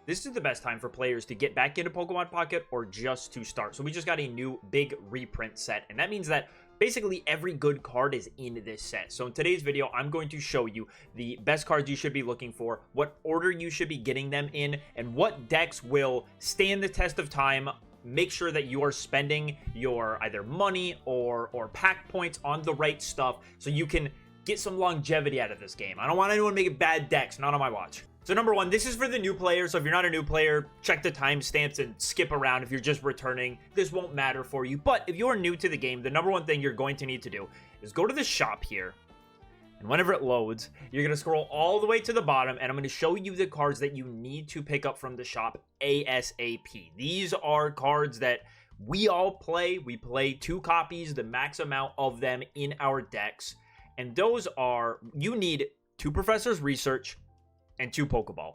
this is the best time for players to get back into Pokemon Pocket or just to start. So we just got a new big reprint set, and that means that basically every good card is in this set. So in today's video, I'm going to show you the best cards you should be looking for, what order you should be getting them in, and what decks will stand the test of time. Make sure that you are spending your either money or pack points on the right stuff so you can get some longevity out of this game. I don't want anyone making bad decks, not on my watch. So number one, this is for the new players. So if you're not a new player, check the timestamps and skip around. If you're just returning, this won't matter for you. But if you're new to the game, the number one thing you're going to need to do is go to the shop here. And whenever it loads, you're going to scroll all the way to the bottom, and I'm going to show you the cards that you need to pick up from the shop ASAP. These are cards that we all play. We play 2 copies, the max amount of them in our decks. And those are, you need 2 Professor's Research and 2 Pokeball.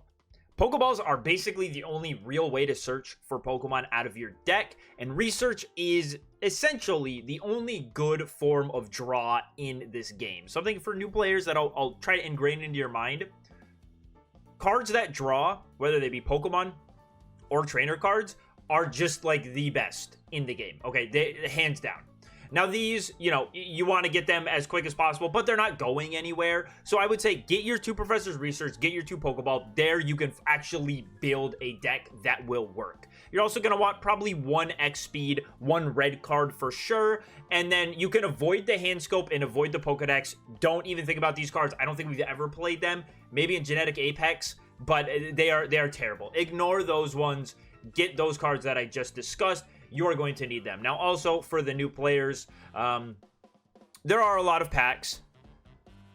Pokeballs are basically the only real way to search for Pokemon out of your deck, and Research is essentially the only good form of draw in this game. Something for new players that I'll try to ingrain into your mind. Cards that draw, whether they be Pokemon or trainer cards, are just like the best in the game. Okay, they hands down. Now these, you want to get them as quick as possible, but they're not going anywhere. So I would say get your 2 Professor's Research, get your 2 Pokeball. There you can actually build a deck that will work. You're also going to want probably 1 X speed, 1 red card for sure. And then you can avoid the hand scope and avoid the Pokedex. Don't even think about these cards. I don't think we've ever played them. Maybe in Genetic Apex, but they are terrible. Ignore those ones. Get those cards that I just discussed. You're going to need them. Now, also, for the new players, there are a lot of packs.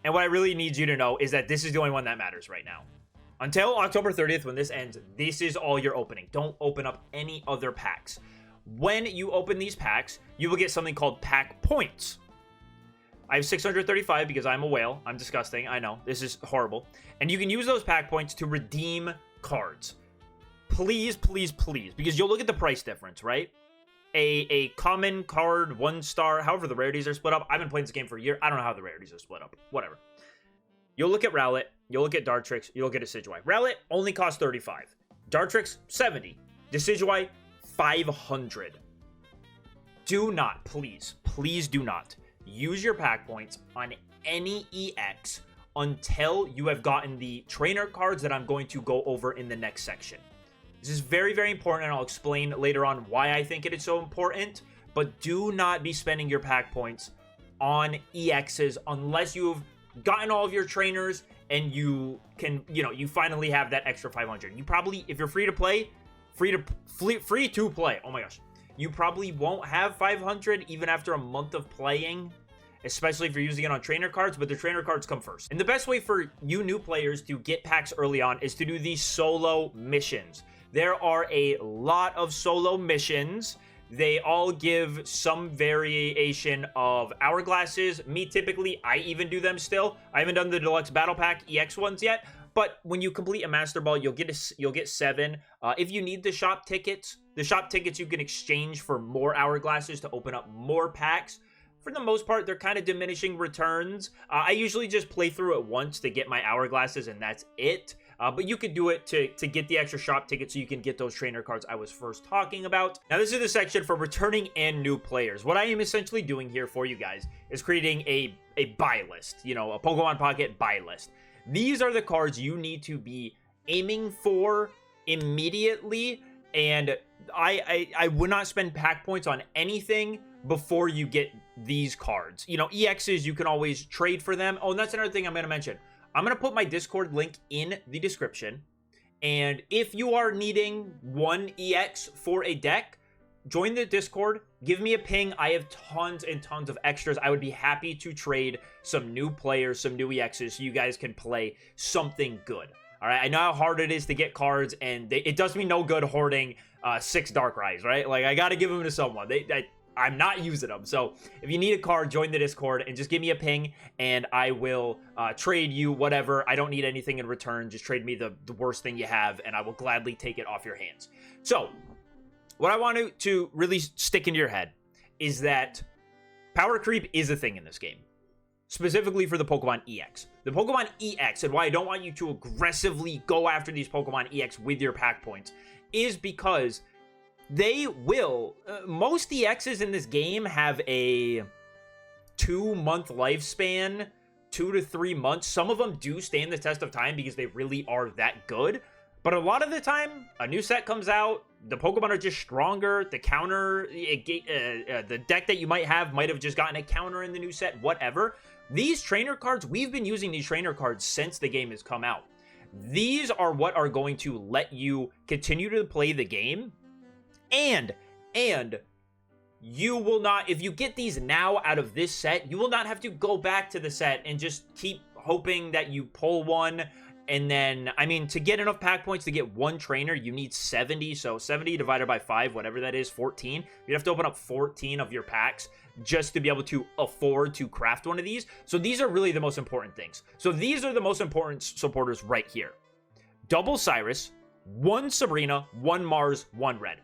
And what I really need you to know is that this is the only one that matters right now. Until October 30th, when this ends, this is all you're opening. Don't open up any other packs. When you open these packs, you will get something called pack points. I have 635 because I'm a whale. I'm disgusting. I know. This is horrible. And you can use those pack points to redeem cards. Please, please, please. Because you'll look at the price difference, right? A common card, 1 star, however the rarities are split up. I've been playing this game for a year. I don't know how the rarities are split up. Whatever. You'll look at Rowlet. You'll look at Dartrix. You'll look at Decidueye. Rowlet only costs 35. Dartrix, 70. Decidueye, 500. Do not, please do not use your pack points on any EX until you have gotten the trainer cards that I'm going to go over in the next section. This is very, very important, and I'll explain later on why I think it is so important. But do not be spending your pack points on EXs unless you've gotten all of your trainers and you can, you finally have that extra 500. You probably, if you're free to play, free to play, oh my gosh, you probably won't have 500 even after a month of playing, especially if you're using it on trainer cards, but the trainer cards come first. And the best way for you new players to get packs early on is to do these solo missions. There are a lot of solo missions. They all give some variation of hourglasses. Me, typically, I even do them still. I haven't done the Deluxe Battle Pack EX ones yet, but when you complete a Master Ball, you'll get 7. If you need the shop tickets you can exchange for more hourglasses to open up more packs. For the most part, they're kind of diminishing returns. I usually just play through it once to get my hourglasses, and that's it. But you could do it to get the extra shop ticket so you can get those trainer cards I was first talking about. Now, this is the section for returning and new players. What I am essentially doing here for you guys is creating a buy list, a Pokemon Pocket buy list. These are the cards you need to be aiming for immediately, and I would not spend pack points on anything before you get these cards. EXs, you can always trade for them. Oh, and that's another thing I'm going to mention. I'm going to put my Discord link in the description. And if you are needing 1 EX for a deck, join the Discord. Give me a ping. I have tons and tons of extras. I would be happy to trade some new players, some new EXs, so you guys can play something good. All right, I know how hard it is to get cards, and it does me no good hoarding 6 Darkrai's, right? Like, I got to give them to someone. I'm not using them. So if you need a card, join the Discord and just give me a ping and I will trade you whatever. I don't need anything in return. Just trade me the worst thing you have and I will gladly take it off your hands. So what I want to really stick into your head is that power creep is a thing in this game. Specifically for the Pokemon EX. the Pokemon EX, and why I don't want you to aggressively go after these Pokemon EX with your pack points, is because they will, most EXs in this game have a 2-month lifespan, 2 to 3 months. Some of them do stand the test of time because they really are that good. But a lot of the time, a new set comes out, the Pokemon are just stronger, the counter, the deck that you might have just gotten a counter in the new set, whatever. These trainer cards, we've been using these trainer cards since the game has come out. These are what are going to let you continue to play the game. And you will not, if you get these now out of this set, you will not have to go back to the set and just keep hoping that you pull one. And then, I mean, to get enough pack points to get one trainer, you need 70. So 70 divided by 5, whatever that is, 14. You'd have to open up 14 of your packs just to be able to afford to craft one of these. So these are really the most important things. So these are the most important supporters right here. Double Cyrus, 1 Sabrina, 1 Mars, 1 Red.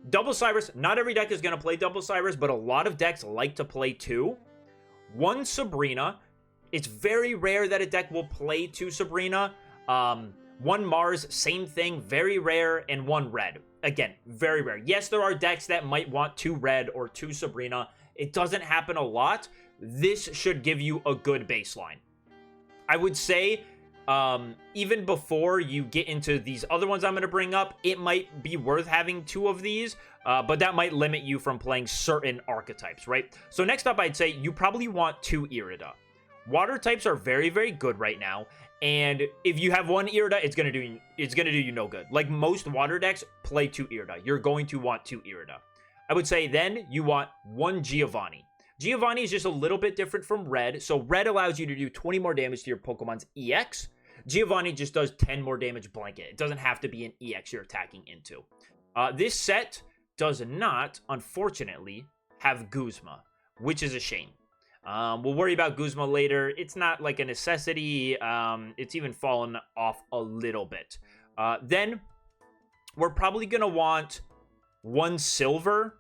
Double Cyrus, not every deck is going to play Double Cyrus, but a lot of decks like to play 2. 1 Sabrina. It's very rare that a deck will play 2 Sabrina. 1 Mars, same thing, very rare, and 1 Red. Again, very rare. Yes, there are decks that might want 2 Red or 2 Sabrina. It doesn't happen a lot. This should give you a good baseline. I would say, even before you get into these other ones I'm going to bring up, it might be worth having 2 of these, but that might limit you from playing certain archetypes, right? So next up, I'd say you probably want 2 Irida. Water types are very, very good right now. And if you have 1 Irida, it's gonna do you no good. Like most water decks, play 2 Irida. You're going to want 2 Irida. I would say then you want 1 Giovanni. Giovanni is just a little bit different from Red. So Red allows you to do 20 more damage to your Pokemon's EX. Giovanni just does 10 more damage blanket. It doesn't have to be an EX you're attacking into. This set does not, unfortunately, have Guzma, which is a shame. We'll worry about Guzma later. It's not like a necessity. It's even fallen off a little bit. Then we're probably going to want 1 Silver.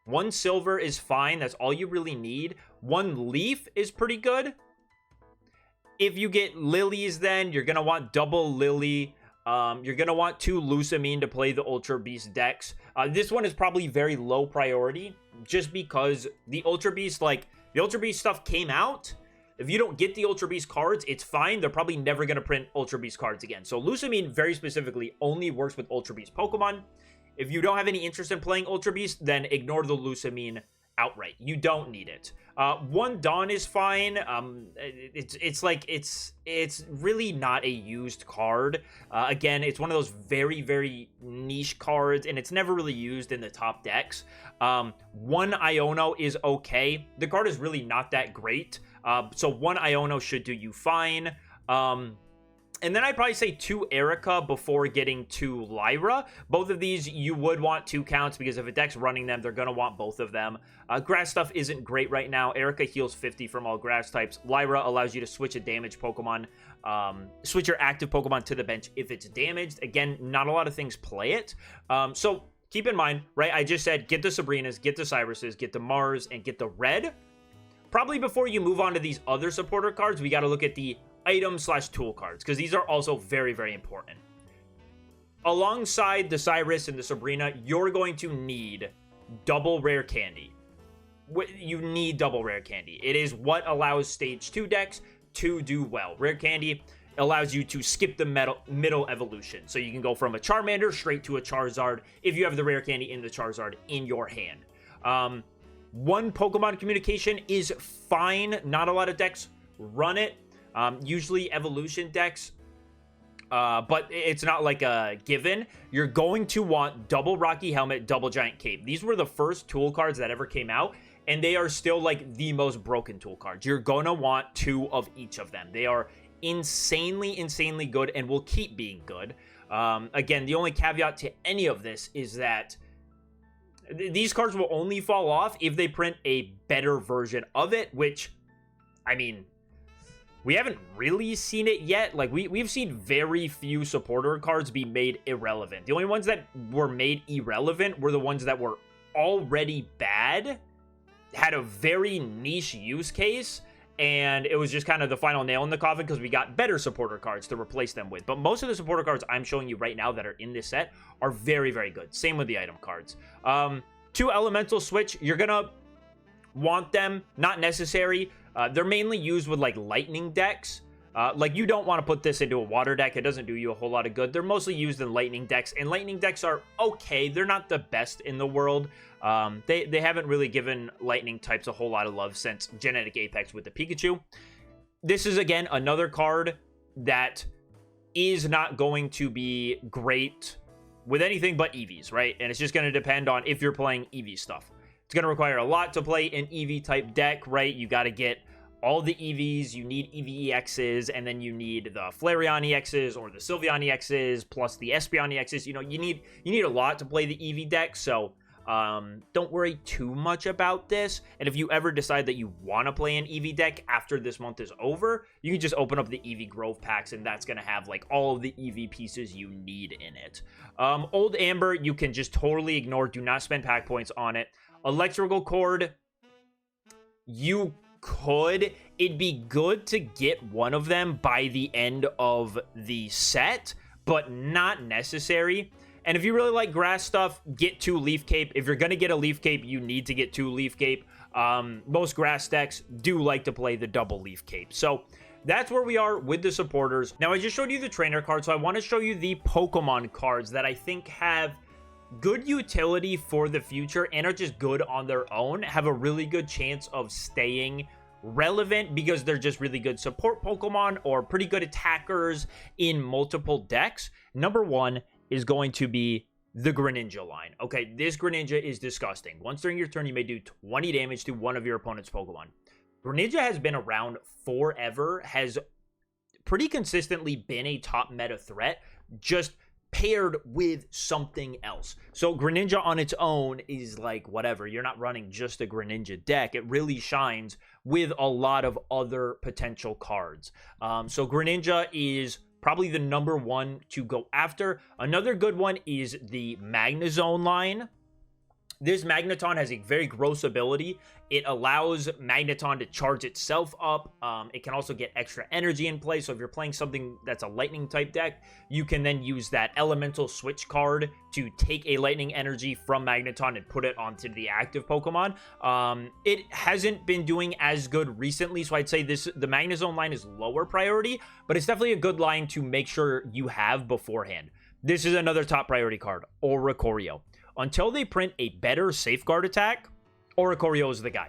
1 Silver is fine. That's all you really need. 1 Leaf is pretty good. If you get Lilies, then you're going to want double Lily. You're going to want 2 Lusamine to play the Ultra Beast decks. This one is probably very low priority just because the Ultra Beast, the Ultra Beast stuff came out. If you don't get the Ultra Beast cards, it's fine. They're probably never going to print Ultra Beast cards again. So Lusamine very specifically only works with Ultra Beast Pokemon. If you don't have any interest in playing Ultra Beast, then ignore the Lusamine outright. You don't need it. 1 Dawn is fine. It's really not a used card. Again, it's one of those very, very niche cards, and it's never really used in the top decks. 1 Iono is okay. The card is really not that great. So 1 Iono should do you fine. And then I'd probably say 2 Erica before getting to Lyra. Both of these, you would want 2 counts because if a deck's running them, they're going to want both of them. Grass stuff isn't great right now. Erica heals 50 from all grass types. Lyra allows you to switch a damaged Pokemon, switch your active Pokemon to the bench if it's damaged. Again, not a lot of things play it. So keep in mind, right, I just said get the Sabrinas, get the Cyruses, get the Mars, and get the Red. Probably before you move on to these other supporter cards, we got to look at the item/tool cards, because these are also very, very important. Alongside the Cyrus and the Sabrina, you're going to need double rare candy. You need double rare candy. It is what allows stage 2 decks to do well. Rare candy allows you to skip the middle evolution. So you can go from a Charmander straight to a Charizard if you have the rare candy in the Charizard in your hand. 1 Pokemon communication is fine. Not a lot of decks run it. Usually evolution decks, but it's not like a given. You're going to want double Rocky Helmet, double Giant Cape. These were the first tool cards that ever came out, and they are still like the most broken tool cards. You're going to want 2 of each of them. They are insanely, insanely good and will keep being good. Again, the only caveat to any of this is that these cards will only fall off if they print a better version of it, which, I mean, we haven't really seen it yet. Like, we've seen very few supporter cards be made irrelevant. The only ones that were made irrelevant were the ones that were already bad, had a very niche use case, and it was just kind of the final nail in the coffin because we got better supporter cards to replace them with. But most of the supporter cards I'm showing you right now that are in this set are very, very good. Same with the item cards. 2 elemental switch, you're gonna want them, not necessary. They're mainly used with like lightning decks. Like, you don't want to put this into a water deck. It doesn't do you a whole lot of good. They're mostly used in lightning decks, and lightning decks are okay. They're not the best in the world. They haven't really given lightning types a whole lot of love since Genetic Apex with the Pikachu. This is, again, another card that is not going to be great with anything but EVs, right? And it's just going to depend on if you're playing EV stuff. It's going to require a lot to play an EV type deck, right? You got to get all the EVs, you need EV-EXs, and then you need the Flareon EXs or the Sylveon EXs, plus the Espeon EXs. You know, you need a lot to play the EV deck, so don't worry too much about this. And if you ever decide that you want to play an EV deck after this month is over, you can just open up the EV Grove packs, and that's going to have, like, all of the EV pieces you need in it. Old Amber, you can just totally ignore. Do not spend pack points on it. Electrical Cord, it'd be good to get one of them by the end of the set, but not necessary. And if you really like grass stuff, get 2 Leaf Cape. If you're going to get a Leaf Cape, you need to get 2 Leaf Cape. Most grass decks do like to play the double Leaf Cape. So that's where we are with the supporters. Now, I just showed you the trainer card, so I want to show you the Pokemon cards that I think have good utility for the future and are just good on their own, have a really good chance of staying relevant because they're just really good support Pokemon or pretty good attackers in multiple decks. Number 1 is going to be the Greninja line. Okay, this Greninja is disgusting. Once during your turn, you may do 20 damage to one of your opponent's Pokemon. Greninja has been around forever, has pretty consistently been a top meta threat, just paired with something else. So Greninja on its own is like, whatever. You're not running just a Greninja deck. It really shines with a lot of other potential cards. So Greninja is probably the number 1 to go after. Another good one is the Magnezone line. This Magneton has a very gross ability. It allows Magneton to charge itself up. It can also get extra energy in play. So if you're playing something that's a lightning type deck, you can then use that elemental switch card to take a lightning energy from Magneton and put it onto the active Pokemon. It hasn't been doing as good recently, so I'd say the Magnezone line is lower priority, but it's definitely a good line to make sure you have beforehand. This is another top priority card, Oricorio. Until they print a better safeguard attack, Oricorio is the guy.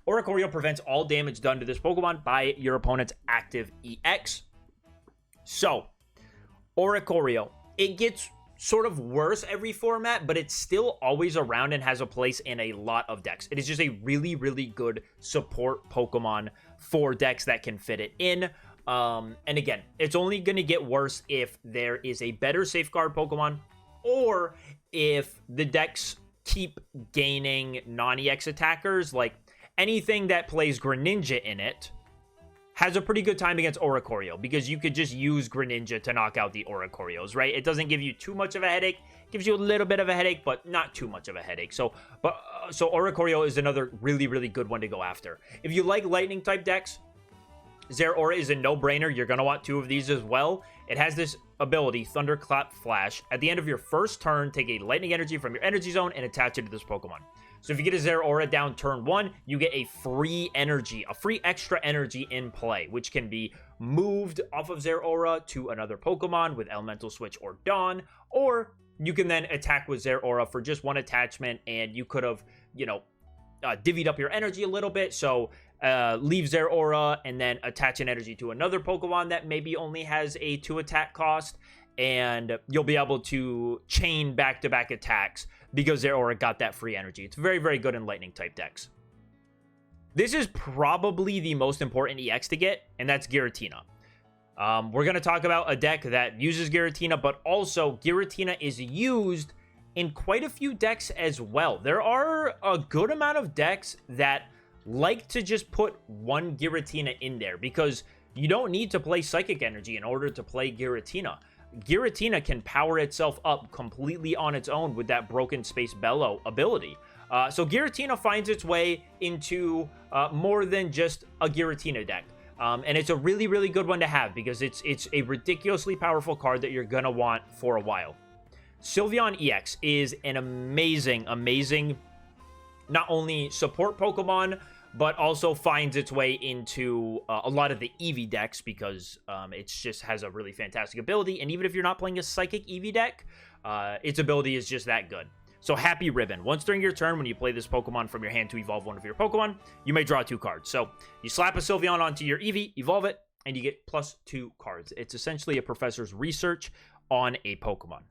Oricorio prevents all damage done to this Pokemon by your opponent's active EX. So, Oricorio, it gets sort of worse every format, but it's still always around and has a place in a lot of decks. It is just a really, really good support Pokemon for decks that can fit it in. And again, it's only going to get worse if there is a better safeguard Pokemon, or if the decks keep gaining non-EX attackers. Like, anything that plays Greninja in it has a pretty good time against Oricorio, because you could just use Greninja to knock out the Oricorios, right? It doesn't give you too much of a headache. It gives you a little bit of a headache, but not too much of a headache. So Oricorio is another really, really good one to go after. If you like lightning type decks, Zeraora is a no-brainer. You're going to want 2 of these as well. It has this ability, Thunderclap Flash. At the end of your first turn, take a lightning energy from your energy zone and attach it to this Pokemon. So if you get a Zeraora down turn 1, you get a free energy, a free extra energy in play, which can be moved off of Zeraora to another Pokemon with Elemental Switch or Dawn, or you can then attack with Zeraora for just 1 attachment, and you could have, divvied up your energy a little bit. So leave Zeraora and then attach an energy to another Pokemon that maybe only has a 2 attack cost, and you'll be able to chain back-to-back attacks because Zeraora got that free energy. It's very, very good in lightning type decks. This is probably the most important EX to get, and that's Giratina. We're going to talk about a deck that uses Giratina, but also Giratina is used in quite a few decks as well. There are a good amount of decks that like to just put 1 Giratina in there, because you don't need to play Psychic Energy in order to play Giratina. Giratina can power itself up completely on its own with that Broken Space Bellow ability. So Giratina finds its way into more than just a Giratina deck. And it's a really, really good one to have because it's a ridiculously powerful card that you're going to want for a while. Sylveon EX is an amazing, not only support Pokemon, but also finds its way into a lot of the Eevee decks because it just has a really fantastic ability. And even if you're not playing a Psychic Eevee deck, its ability is just that good. So Happy Ribbon. Once during your turn, when you play this Pokemon from your hand to evolve one of your Pokemon, you may draw 2 cards. So you slap a Sylveon onto your Eevee, evolve it, and you get +2 cards. It's essentially a professor's research on a Pokemon.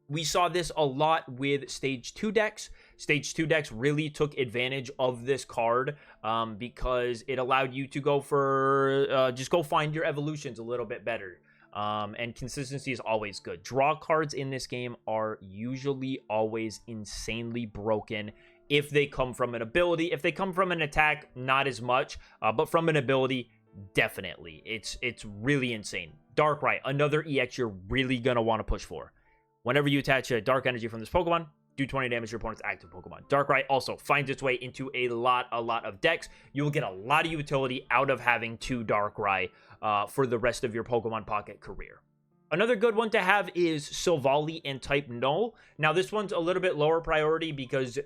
We saw this a lot with Stage 2 decks. Stage 2 decks really took advantage of this card because it allowed you to go for, just go find your evolutions a little bit better. And consistency is always good. Draw cards in this game are usually always insanely broken if they come from an ability. If they come from an attack, not as much, but from an ability, definitely. It's really insane. Darkrai, another EX you're really going to want to push for. Whenever you attach a Dark Energy from this Pokemon, do 20 damage to your opponent's active Pokemon. Darkrai also finds its way into a lot of decks. You'll get a lot of utility out of having 2 Darkrai for the rest of your Pokemon Pocket career. Another good one to have is Silvally and Type Null. Now, this one's a little bit lower priority because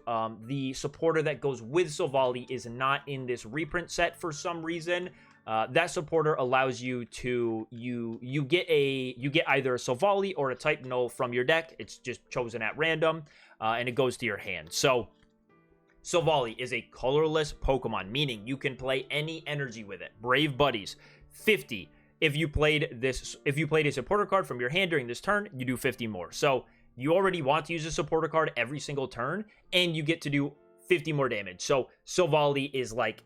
the supporter that goes with Silvally is not in this reprint set for some reason. That supporter allows you to you get either a Silvally or a Type Null from your deck. It's just chosen at random, and it goes to your hand. So Silvally is a colorless Pokemon, meaning you can play any energy with it. Brave Buddies, 50. If you played a supporter card from your hand during this turn, you do 50 more. So you already want to use a supporter card every single turn, and you get to do 50 more damage. So Silvally is like,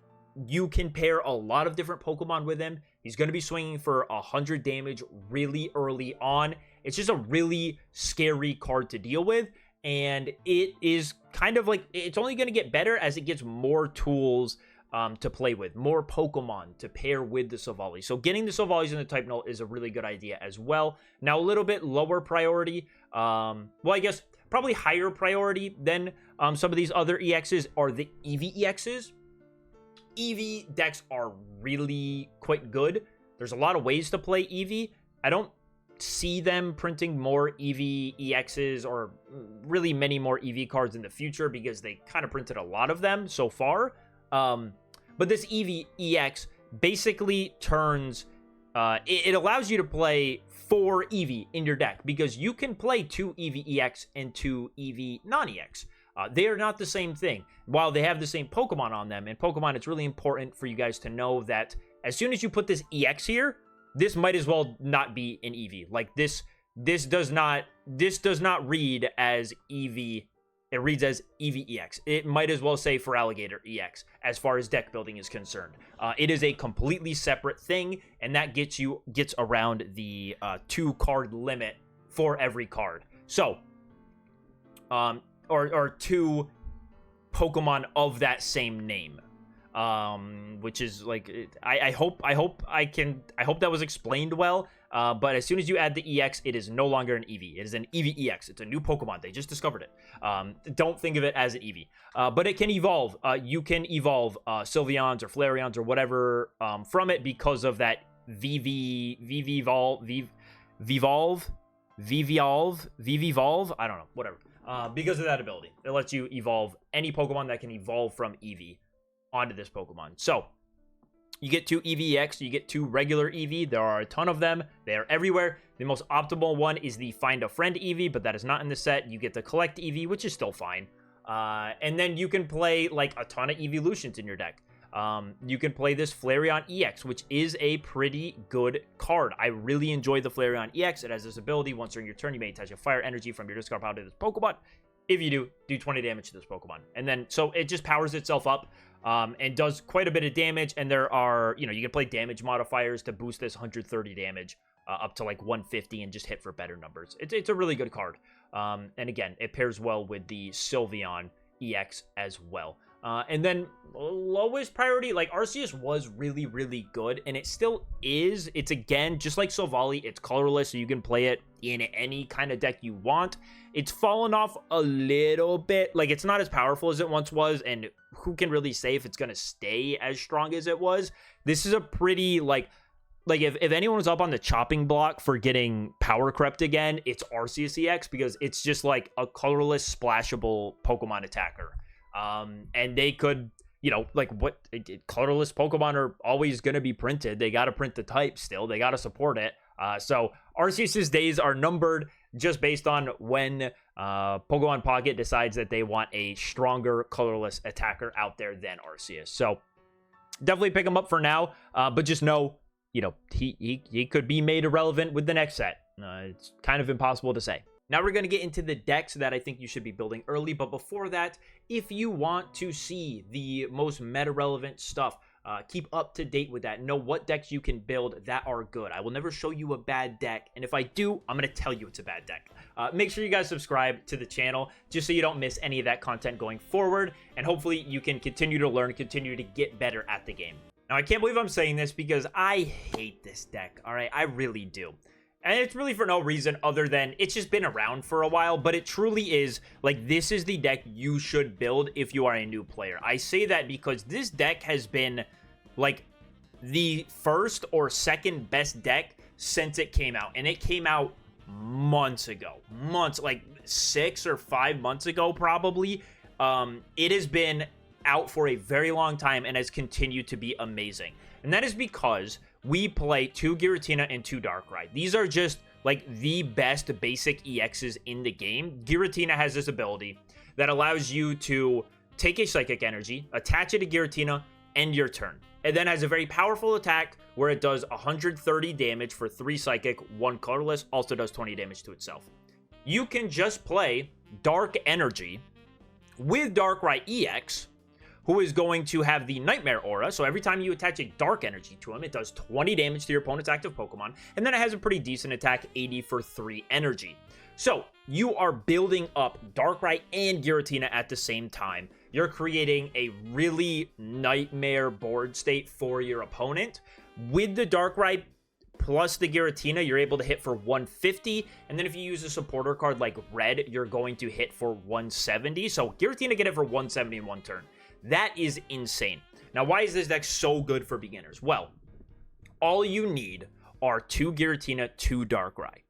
you can pair a lot of different Pokemon with him. He's going to be swinging for 100 damage really early on. It's just a really scary card to deal with. And it is kind of like, it's only going to get better as it gets more tools to play with, more Pokemon to pair with the Silvally. So getting the Silvallis in the Type Null is a really good idea as well. Now, a little bit lower priority. Well, I guess probably higher priority than some of these other EXs are the Eevee EXs. Eevee decks are really quite good. There's a lot of ways to play Eevee. I don't see them printing more Eevee EXs or really many more Eevee cards in the future because they kind of printed a lot of them so far. But this Eevee EX basically turns... it allows you to play 4 Eevee in your deck because you can play 2 Eevee EX and 2 Eevee non-EX. They are not the same thing. While they have the same Pokemon on them, in Pokemon, it's really important for you guys to know that as soon as you put this EX here, this might as well not be an Eevee. Like this does not read as Eevee. It reads as Eevee EX. It might as well say Feraligatr EX as far as deck building is concerned. It is a completely separate thing, and that gets around the 2 card limit for every card. So, or 2 Pokemon of that same name, which is like, I hope that was explained well. But as soon as you add the EX, it is no longer an Eevee. It is an Eevee EX. It's a new Pokemon. They just discovered it. Don't think of it as an Eevee. But it can evolve. You can evolve Sylveons or Flareons or whatever from it because of that Vivolve. I don't know. Whatever. Because of that ability. It lets you evolve any Pokemon that can evolve from Eevee onto this Pokemon. So, you get 2 Eevee EX, you get 2 regular Eevee. There are a ton of them. They are everywhere. The most optimal one is the Find a Friend Eevee, but that is not in the set. You get the Collect Eevee, which is still fine. And then you can play like a ton of Evolutions in your deck. You can play this Flareon EX, which is a pretty good card. I really enjoy the Flareon EX. It has this ability. Once during your turn, you may attach a fire energy from your discard pile to this Pokemon. If you do 20 damage to this Pokemon. And then, so it just powers itself up. And does quite a bit of damage, and there are, you can play damage modifiers to boost this 130 damage up to like 150 and just hit for better numbers. It's a really good card. And again, it pairs well with the Sylveon EX as well. And then lowest priority, like Arceus was really, really good, and it still is. It's again, just like Silvally, it's colorless, so you can play it in any kind of deck you want. It's fallen off a little bit. Like, it's not as powerful as it once was, and who can really say if it's going to stay as strong as it was? This is a pretty, like if anyone was up on the chopping block for getting power crept again, it's Arceus EX, because it's just like a colorless, splashable Pokemon attacker. And they could, colorless Pokemon are always going to be printed. They got to print the type still. They got to support it. So Arceus's days are numbered just based on when Pokemon Pocket decides that they want a stronger colorless attacker out there than Arceus. So definitely pick him up for now, but just know, he could be made irrelevant with the next set. It's kind of impossible to say. Now we're going to get into the decks that I think you should be building early, but before that, if you want to see the most meta-relevant stuff, keep up to date with that. Know what decks you can build that are good. I will never show you a bad deck, and if I do, I'm going to tell you it's a bad deck. Make sure you guys subscribe to the channel just so you don't miss any of that content going forward, and hopefully you can continue to learn, continue to get better at the game. Now, I can't believe I'm saying this because I hate this deck, all right? I really do. And it's really for no reason other than it's just been around for a while, but it truly is, like, this is the deck you should build if you are a new player. I say that because this deck has been, like, the first or second best deck since it came out. And it came out months ago. Like 6 or 5 months ago, probably. It has been out for a very long time and has continued to be amazing. And that is because we play 2 Giratina and 2 Darkrai. These are just, like, the best basic EXs in the game. Giratina has this ability that allows you to take a Psychic Energy, attach it to Giratina, end your turn. It then has a very powerful attack where it does 130 damage for 3 Psychic, 1 Colorless, also does 20 damage to itself. You can just play Dark Energy with Darkrai EX, who is going to have the Nightmare Aura. So every time you attach a Dark Energy to him, it does 20 damage to your opponent's active Pokemon. And then it has a pretty decent attack, 80 for 3 energy. So you are building up Darkrai and Giratina at the same time. You're creating a really nightmare board state for your opponent. With the Darkrai plus the Giratina, you're able to hit for 150. And then if you use a supporter card like Red, you're going to hit for 170. So Giratina get it for 170 in one turn. That is insane. Now, why is this deck so good for beginners? Well, all you need are 2 Giratina, 2 Darkrai.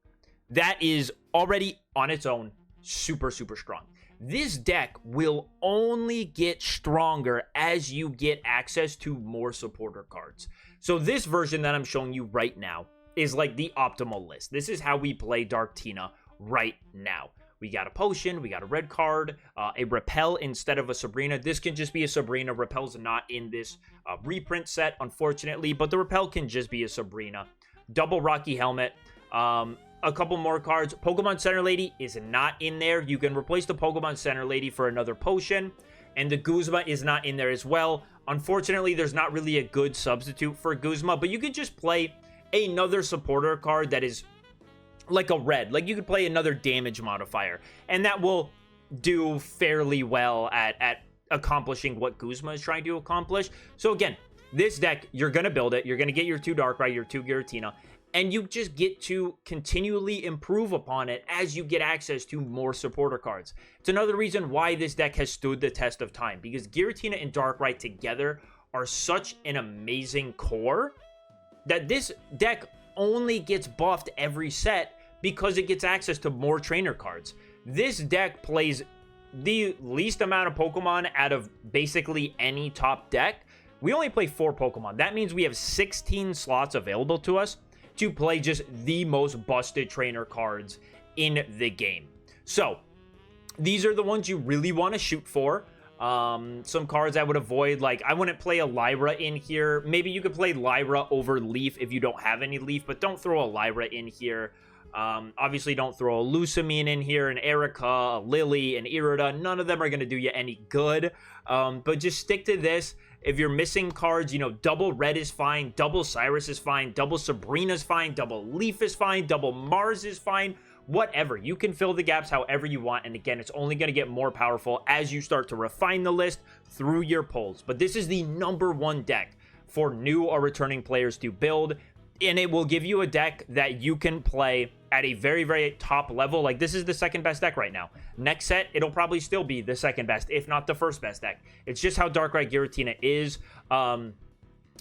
That is already on its own super, super strong. This deck will only get stronger as you get access to more supporter cards. So this version that I'm showing you right now is like the optimal list. This is how we play Darktina right now. We got a potion, we got a red card, a repel instead of a Sabrina. This can just be a Sabrina. Repel's not in this reprint set, unfortunately, but the repel can just be a Sabrina. Double Rocky Helmet, a couple more cards. Pokemon Center Lady is not in there. You can replace the Pokemon Center Lady for another potion, and the Guzma is not in there as well. Unfortunately, there's not really a good substitute for Guzma, but you could just play another supporter card that is like a red. Like, you could play another damage modifier, and that will do fairly well at accomplishing what Guzma is trying to accomplish. So again, this deck, you're going to build it. You're going to get your 2 Darkrai, your 2 Giratina, and you just get to continually improve upon it as you get access to more supporter cards. It's another reason why this deck has stood the test of time, because Giratina and Darkrai together are such an amazing core that this deck only gets buffed every set because it gets access to more trainer cards. This deck plays the least amount of Pokemon out of basically any top deck. We only play 4 Pokemon. That means we have 16 slots available to us to play just the most busted trainer cards in the game. So these are the ones you really want to shoot for. Some cards I would avoid, like, I wouldn't play a Lyra in here. Maybe you could play Lyra over Leaf if you don't have any Leaf, but don't throw a Lyra in here. Obviously don't throw a Lusamine in here, an Erica, a Lily, an Irida. None of them are going to do you any good. But just stick to this. If you're missing cards, double Red is fine, double Cyrus is fine, double Sabrina is fine, double Leaf is fine, double Mars is fine. whatever. You can fill the gaps however you want, and again, it's only going to get more powerful as you start to refine the list through your polls. But this is the #1 deck for new or returning players to build, and it will give you a deck that you can play at a very, very top level. Like, this is the second best deck right now. Next set, it'll probably still be the second best, if not the first best deck. It's just how Darkrai Giratina is.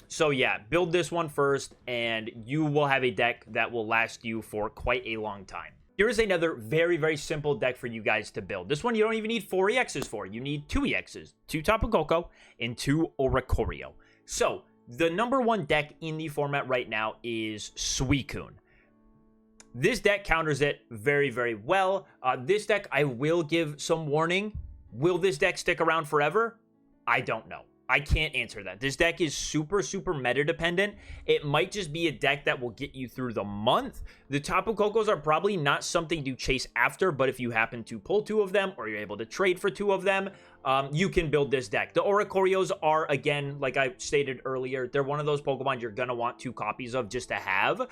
So yeah, build this one first, and you will have a deck that will last you for quite a long time. Here is another very, very simple deck for you guys to build. This one you don't even need 4 EXs for. You need 2 EXs, 2 Tapu Koko, and 2 Oricorio. So, the #1 deck in the format right now is Suicune. This deck counters it very, very well. This deck, I will give some warning. Will this deck stick around forever? I don't know. I can't answer that. This deck is super, super meta dependent. It might just be a deck that will get you through the month. The Tapu Kokos are probably not something to chase after, but if you happen to pull 2 of them or you're able to trade for 2 of them, you can build this deck. The Oricorios are, again, like I stated earlier, they're one of those Pokemon you're going to want 2 copies of just to have.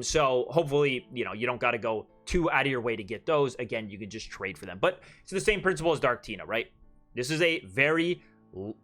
So hopefully, you don't got to go too out of your way to get those. Again, you can just trade for them. But it's the same principle as Darktina, right? This is a very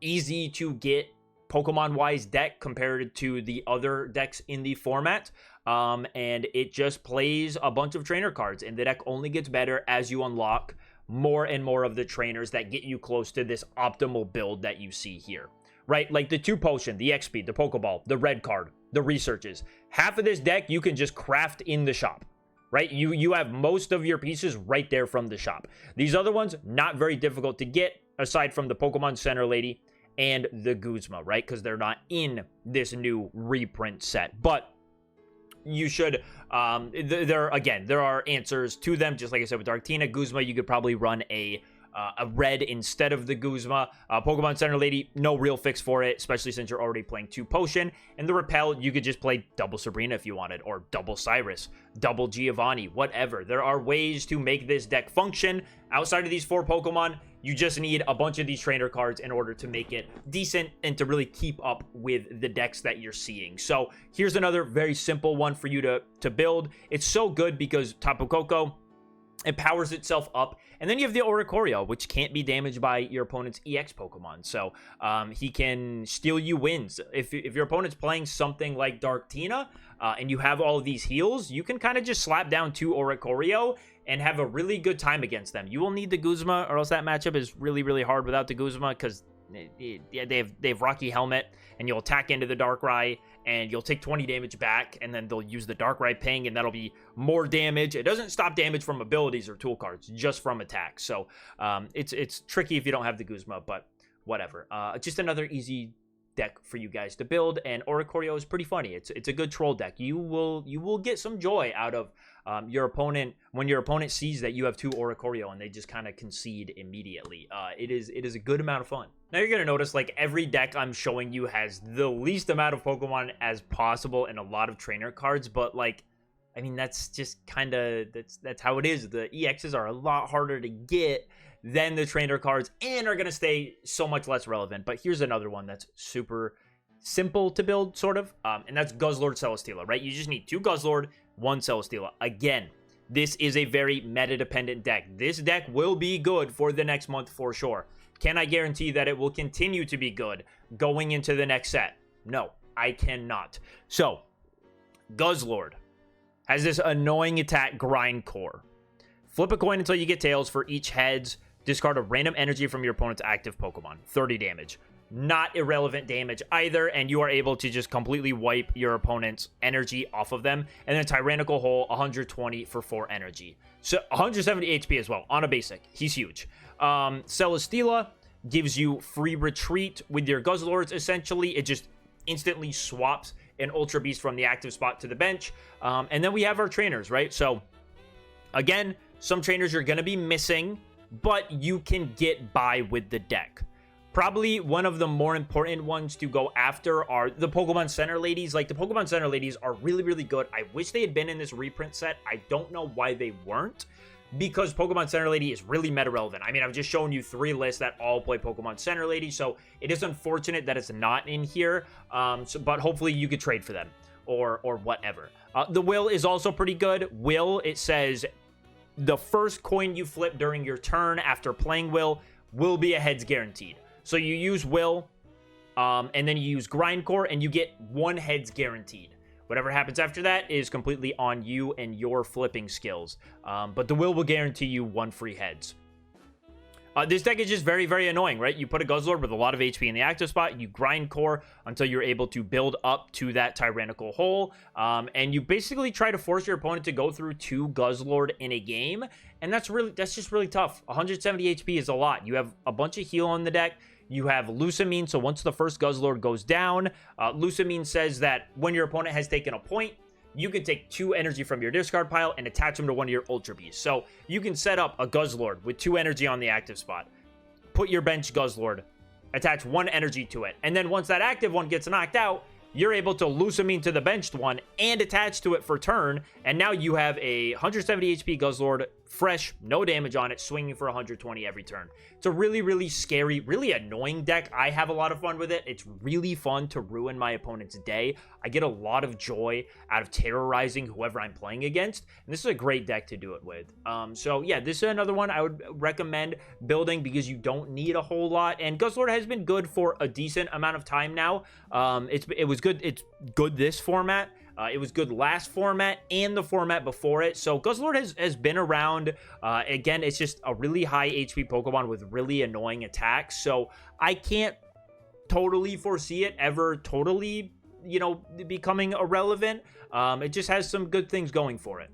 easy to get Pokemon wise deck compared to the other decks in the format, and it just plays a bunch of trainer cards, and the deck only gets better as you unlock more and more of the trainers that get you close to this optimal build that you see here, right? Like the 2 potion, the X-Speed, the Pokeball, the red card, the researches. Half of this deck you can just craft in the shop, right? You have most of your pieces right there from the shop. These other ones, not very difficult to get, aside from the Pokemon Center Lady and the Guzma, right? Because they're not in this new reprint set. But you should, there are answers to them. Just like I said with Darktina, Guzma, you could probably run a red instead of the Guzma. Pokemon Center Lady, no real fix for it, especially since you're already playing 2 Potion. And the Repel, you could just play double Sabrina if you wanted, or double Cyrus, double Giovanni, whatever. There are ways to make this deck function. Outside of these 4 Pokemon, you just need a bunch of these trainer cards in order to make it decent and to really keep up with the decks that you're seeing. So here's another very simple one for you to build. It's so good because Tapu Koko, it powers itself up, and then you have the Oricorio, which can't be damaged by your opponent's EX Pokemon, so he can steal you wins. If your opponent's playing something like Darktina, and you have all of these heals, you can kind of just slap down 2 Oricorio and have a really good time against them. You will need the Guzma, or else that matchup is really, really hard without the Guzma, because they have Rocky Helmet, and you'll attack into the Darkrai, and you'll take 20 damage back, and then they'll use the Darkrai Ping, and that'll be more damage. It doesn't stop damage from abilities or tool cards, just from attacks. So it's tricky if you don't have the Guzma, but whatever. Just another easy deck for you guys to build, and Oricorio is pretty funny. It's a good troll deck. You will get some joy out of your opponent when your opponent sees that you have 2 Oricorio and they just kind of concede immediately. It is a good amount of fun. Now you're gonna notice, like, every deck I'm showing you has the least amount of Pokemon as possible and a lot of trainer cards, but like, I mean, that's just kind of that's how it is. The EXs are a lot harder to get than the trainer cards and are going to stay so much less relevant. But here's another one that's super simple to build, sort of, and that's Guzzlord Celesteela, right? You just need 2 Guzzlord, 1 Celesteela. Again, this is a very meta-dependent deck. This deck will be good for the next month for sure. Can I guarantee that it will continue to be good going into the next set? No, I cannot. So, Guzzlord has this annoying attack, Grindcore. Flip a coin until you get tails. For each heads, discard a random energy from your opponent's active Pokemon. 30 damage. Not irrelevant damage either, and you are able to just completely wipe your opponent's energy off of them. And then Tyrannical Hole, 120 for 4 energy. So 170 HP as well, on a basic. He's huge. Celesteela gives you free retreat with your Guzzlords, essentially. It just instantly swaps an Ultra Beast from the active spot to the bench. And then we have our trainers, right? So, again, some trainers you're going to be missing, but you can get by with the deck. Probably one of the more important ones to go after are the Pokemon Center Ladies. Like, the Pokemon Center Ladies are really, really good. I wish they had been in this reprint set. I don't know why they weren't, because Pokemon Center Lady is really meta relevant. I mean, I've just shown you 3 lists that all play Pokemon Center Lady, so it is unfortunate that it's not in here, but hopefully you could trade for them or whatever. The Will is also pretty good. Will, it says the first coin you flip during your turn after playing will be a heads guaranteed. So you use Will, and then you use Grindcore, and you get 1 heads guaranteed. Whatever happens after that is completely on you and your flipping skills. But the will guarantee you 1 free heads. This deck is just very, very annoying, right? You put a Guzzlord with a lot of HP in the active spot, you Grindcore until you're able to build up to that Tyrannical Hole, and you basically try to force your opponent to go through 2 Guzzlord in a game, and that's just really tough. 170 HP is a lot. You have a bunch of heal on the deck. You have Lusamine, so once the first Guzzlord goes down, Lusamine says that when your opponent has taken a point, you can take 2 energy from your discard pile and attach them to one of your Ultra Beasts. So you can set up a Guzzlord with 2 energy on the active spot, put your bench Guzzlord, attach 1 energy to it, and then once that active one gets knocked out, you're able to Lusamine to the benched one and attach to it for turn, and now you have a 170 HP Guzzlord, fresh, no damage on it, swinging for 120 every turn. It's a really, really scary, really annoying deck. I have a lot of fun with it. It's really fun to ruin my opponent's day. I get a lot of joy out of terrorizing whoever I'm playing against, and this is a great deck to do it with. So yeah, this is another one I would recommend building because you don't need a whole lot, and Guzzlord has been good for a decent amount of time now. It was good. It's good this format. It was good last format and the format before it. So Guzzlord has been around. Again, it's just a really high HP Pokemon with really annoying attacks. So I can't totally foresee it ever totally, becoming irrelevant. It just has some good things going for it.